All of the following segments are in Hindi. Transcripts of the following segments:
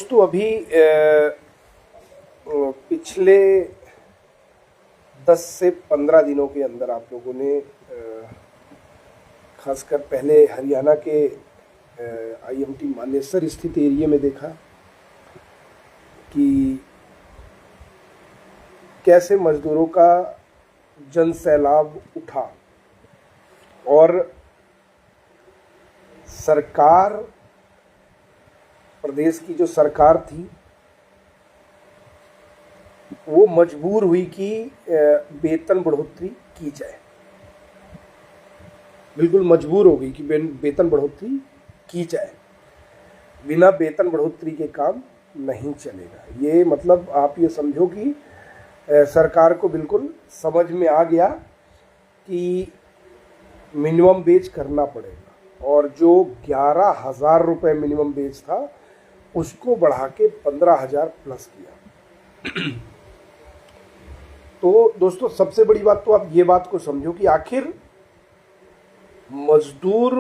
दोस्तों अभी पिछले 10 से 15 दिनों के अंदर आप लोगों ने खासकर पहले हरियाणा के आईएमटी मानेसर स्थित एरिया में देखा कि कैसे मजदूरों का जन सैलाब उठा और सरकार, प्रदेश की जो सरकार थी वो मजबूर हुई कि वेतन बढ़ोतरी की जाए। बिल्कुल मजबूर हो गई कि वेतन बढ़ोतरी की जाए। बिना वेतन बढ़ोतरी के काम नहीं चलेगा। ये मतलब आप ये समझो कि सरकार को बिल्कुल समझ में आ गया कि मिनिमम वेज करना पड़ेगा और जो 11,000 रुपये मिनिमम वेज था उसको बढ़ा के 15,000 प्लस किया। तो दोस्तों सबसे बड़ी बात तो आप ये बात को समझो कि आखिर मजदूर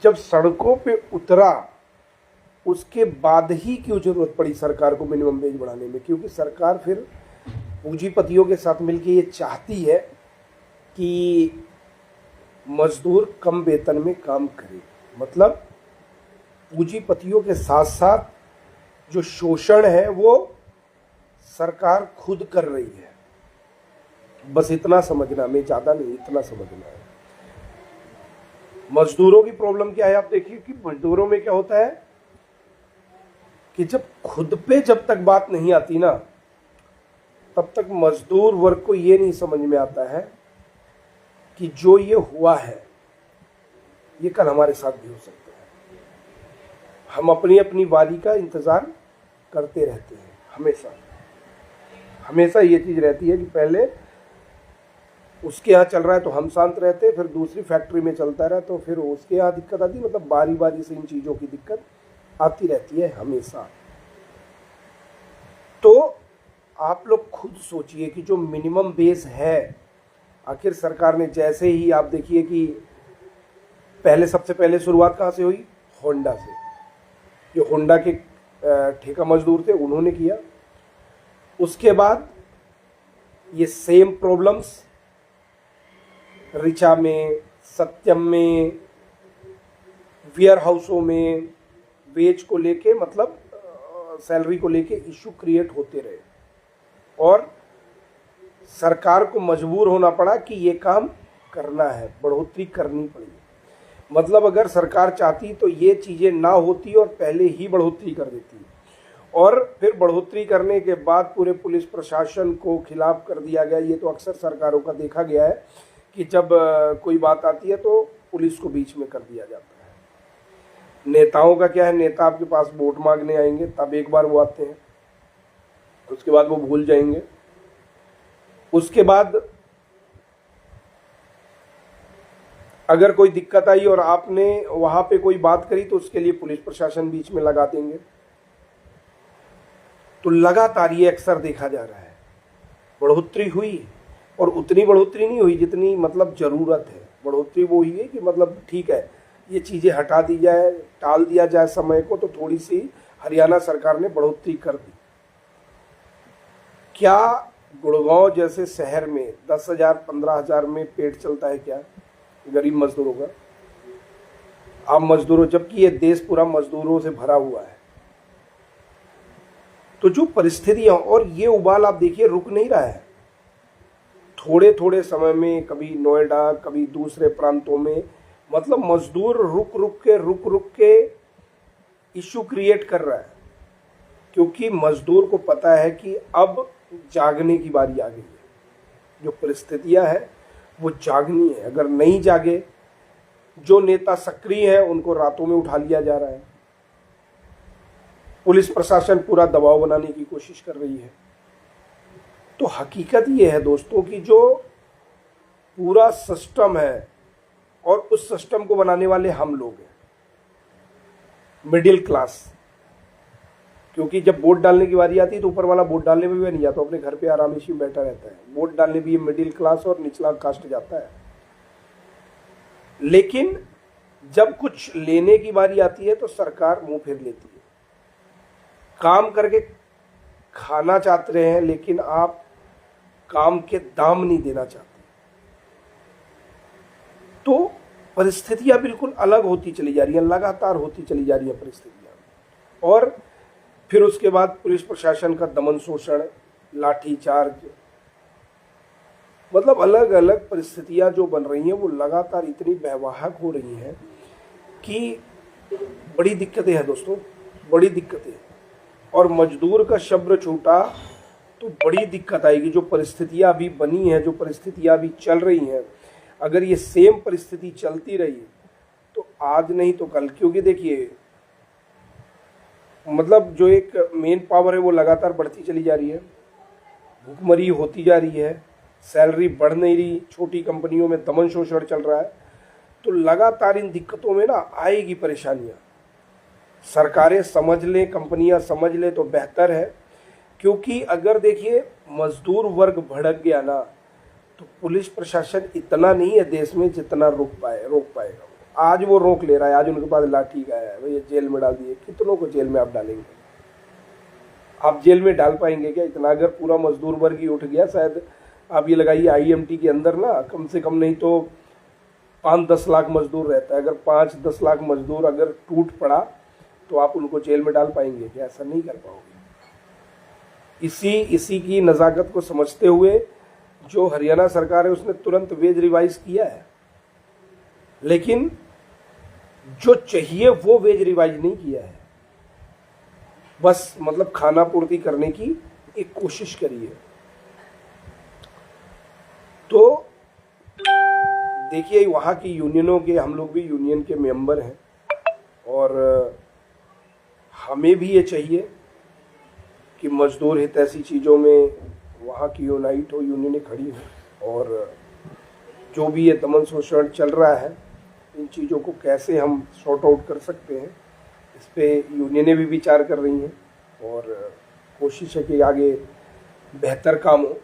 जब सड़कों पे उतरा उसके बाद ही क्यों जरूरत पड़ी सरकार को मिनिमम वेज बढ़ाने में, क्योंकि सरकार फिर पूंजीपतियों के साथ मिलकर ये चाहती है कि मजदूर कम वेतन में काम करे। मतलब पूंजीपतियों के साथ साथ जो शोषण है वो सरकार खुद कर रही है। बस इतना समझना, मैं ज़्यादा नहीं, इतना समझना है। मजदूरों की प्रॉब्लम क्या है आप देखिए कि मजदूरों में क्या होता है कि जब खुद पे जब तक बात नहीं आती ना तब तक मजदूर वर्ग को ये नहीं समझ में आता है कि जो ये हुआ है ये कल हमारे साथ भी हो सकता है। हम अपनी अपनी बारी का इंतजार करते रहते हैं। हमेशा ये चीज रहती है कि पहले उसके यहाँ चल रहा है तो हम शांत रहते, फिर दूसरी फैक्ट्री में चलता रहा तो फिर उसके यहाँ दिक्कत आती। मतलब बारी बारी से इन चीज़ों की दिक्कत आती रहती है हमेशा। तो आप लोग खुद सोचिए कि जो मिनिमम बेस है, आखिर सरकार ने जैसे ही, आप देखिए कि पहले सबसे पहले शुरुआत कहाँ से हुई, होंडा से। जो होंडा के ठेका मजदूर थे उन्होंने किया। उसके बाद ये सेम प्रॉब्लम्स रिचा में, सत्यम में, वेयर हाउसों में वेज को लेके, मतलब सैलरी को लेके इशू क्रिएट होते रहे और सरकार को मजबूर होना पड़ा कि ये काम करना है, बढ़ोतरी करनी पड़ी। मतलब अगर सरकार चाहती तो ये चीज़ें ना होती और पहले ही बढ़ोतरी कर देती और फिर बढ़ोतरी करने के बाद पूरे पुलिस प्रशासन को खिलाफ कर दिया गया। ये तो अक्सर सरकारों का देखा गया है कि जब कोई बात आती है तो पुलिस को बीच में कर दिया जाता है। नेताओं का क्या है, नेता आपके पास वोट मांगने आएंगे तब एक बार वो आते हैं, उसके बाद वो भूल जाएंगे। उसके बाद अगर कोई दिक्कत आई और आपने वहां पे कोई बात करी तो उसके लिए पुलिस प्रशासन बीच में लगा देंगे। तो लगातार ये अक्सर देखा जा रहा है। बढ़ोतरी हुई और उतनी बढ़ोतरी नहीं हुई जितनी मतलब ज़रूरत है। बढ़ोतरी वो हुई है कि मतलब ठीक है ये चीज़ें हटा दी जाए, टाल दिया जाए समय को, तो थोड़ी सी हरियाणा सरकार ने बढ़ोतरी कर दी। क्या गुड़गांव जैसे शहर में 10,000 15,000 में पेट चलता है क्या गरीब मजदूरों का? आप मजदूरों, जबकि ये देश पूरा मजदूरों से भरा हुआ है। तो जो परिस्थितियां, और ये उबाल आप देखिए रुक नहीं रहा है। थोड़े थोड़े समय में कभी नोएडा, कभी दूसरे प्रांतों में, मतलब मजदूर रुक रुक के इशू क्रिएट कर रहा है, क्योंकि मजदूर को पता है कि अब जागने की बारी आ गई है। जो परिस्थितियां हैं वो जागनी है। अगर नहीं जागे, जो नेता सक्रिय है उनको रातों में उठा लिया जा रहा है। पुलिस प्रशासन पूरा दबाव बनाने की कोशिश कर रही है। तो हकीकत ये है दोस्तों कि जो पूरा सिस्टम है और उस सिस्टम को बनाने वाले हम लोग हैं, मिडिल क्लास। क्योंकि जब वोट डालने की बारी आती है तो ऊपर वाला वोट डालने में भी नहीं जाता, अपने घर पे आरामशी में बैठा रहता है। वोट डालने भी ये मिडिल क्लास और निचला कास्ट जाता है। लेकिन जब कुछ लेने की बारी आती है तो सरकार मुंह फेर लेती है। काम करके खाना चाहते हैं लेकिन आप काम के दाम नहीं देना चाहते, तो परिस्थितियां बिल्कुल अलग होती चली जा रही हैं, लगातार होती चली जा रही हैं परिस्थितियां। और फिर उसके बाद पुलिस प्रशासन का दमन शोषण, लाठीचार्ज, मतलब अलग अलग परिस्थितियां जो बन रही हैं वो लगातार इतनी भयावह हो रही हैं कि बड़ी दिक्कतें हैं दोस्तों, बड़ी दिक्कतें। और मजदूर का शब्द छूटा तो बड़ी दिक्कत आएगी। जो परिस्थितियां अभी बनी हैं, जो परिस्थितियां अभी चल रही हैं, अगर ये सेम परिस्थिति चलती रही तो आज नहीं तो कल, क्योंकि देखिए मतलब जो एक मेन पावर है वो लगातार बढ़ती चली जा रही है, भूखमरी होती जा रही है, सैलरी बढ़ नहीं रही, छोटी कंपनियों में दमन शोषण चल रहा है, तो लगातार इन दिक्कतों में ना आएगी परेशानियां। सरकारें समझ लें, कंपनियां समझ लें तो बेहतर है, क्योंकि अगर देखिए मजदूर वर्ग भड़क गया ना तो पुलिस प्रशासन इतना नहीं है देश में जितना रोक पाएगा। आज वो रोक ले रहा है, आज उनके पास लाठी का है, भैया जेल में डाल दिए, कितनों को जेल में आप डालेंगे? आप जेल में डाल पाएंगे क्या इतना? अगर पूरा मजदूर वर्ग ही उठ गया, शायद आप ये लगाइए IMT के अंदर ना कम से कम नहीं तो 5-10 लाख मजदूर रहता है। अगर 5-10 लाख मजदूर अगर टूट पड़ा तो आप उनको जेल में डाल पाएंगे क्या? ऐसा नहीं कर पाओगे। इसी की नज़ाकत को समझते हुए जो हरियाणा सरकार है उसने तुरंत वेज रिवाइज किया है, लेकिन जो चाहिए वो वेज रिवाइज नहीं किया है, बस मतलब खाना पूर्ति करने की एक कोशिश करी है। तो देखिए वहाँ की यूनियनों के, हम लोग भी यूनियन के मेंबर हैं और हमें भी ये चाहिए कि मजदूर हित ऐसी चीज़ों में वहाँ की यूनाइट हो, यूनियनें खड़ी हो, और जो भी ये दमन शोषण चल रहा है इन चीज़ों को कैसे हम सॉर्ट आउट कर सकते हैं, इस पे यूनियनें भी विचार कर रही हैं और कोशिश है कि आगे बेहतर काम हो।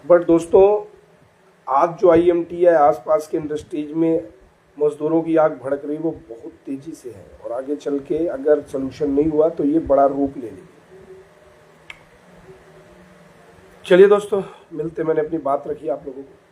बट दोस्तों आज जो IMT है, आसपास के इंडस्ट्रीज में मजदूरों की आग भड़क रही, वो बहुत तेज़ी से है और आगे चल के अगर सलूशन नहीं हुआ तो ये बड़ा रूप ले लेगी। चलिए दोस्तों, मिलते, मैंने अपनी बात रखी आप लोगों को।